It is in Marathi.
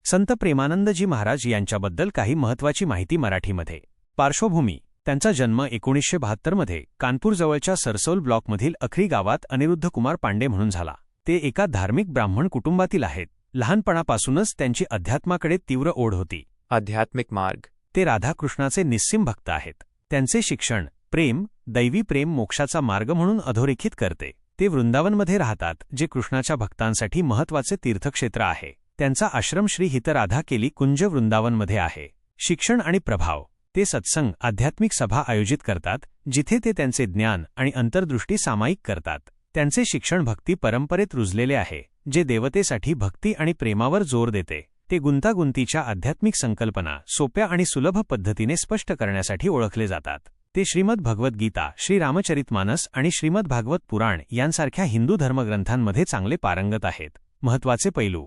संत प्रेमानंदजी महाराज यांच्याबद्दल काही महत्त्वाची माहिती मराठीमध्ये. पार्श्वभूमी: त्यांचा जन्म 1972 मध्ये कानपूरजवळच्या सरसौल ब्लॉकमधील अखरी गावात अनिरुद्ध कुमार पांडे म्हणून झाला. ते एका धार्मिक ब्राह्मण कुटुंबातील आहेत. लहानपणापासूनच त्यांची अध्यात्माकडे तीव्र ओढ होती. आध्यात्मिक मार्ग. ते राधाकृष्णाचे निस्सीम भक्त आहेत. त्यांचे शिक्षण प्रेम, दैवी प्रेम मोक्षाचा मार्ग म्हणून अधोरेखित करते. ते वृंदावनमध्ये राहतात, जे कृष्णाच्या भक्तांसाठी महत्त्वाचे तीर्थक्षेत्र आहे. त्यांचा आश्रम श्री हितराधा केली कुंज वृंदावनमध्ये आहे. शिक्षण आणि प्रभाव: ते सत्संग, आध्यात्मिक सभा आयोजित करतात, जिथे ते त्यांचे ज्ञान आणि अंतर्दृष्टी सामायिक करतात. त्यांचे शिक्षण भक्ती परंपरेत रुजलेले आहे, जे देवतेसाठी भक्ती आणि प्रेमावर जोर देते. ते गुंतागुंतीच्या आध्यात्मिक संकल्पना सोप्या आणि सुलभ पद्धतीने स्पष्ट करण्यासाठी ओळखले जातात. ते श्रीमद भगवद्गीता, श्री रामचरितमानस आणि श्रीमद भागवत पुराण यांसारख्या हिंदू धर्मग्रंथांमध्ये चांगले पारंगत आहेत. महत्त्वाचे पैलू: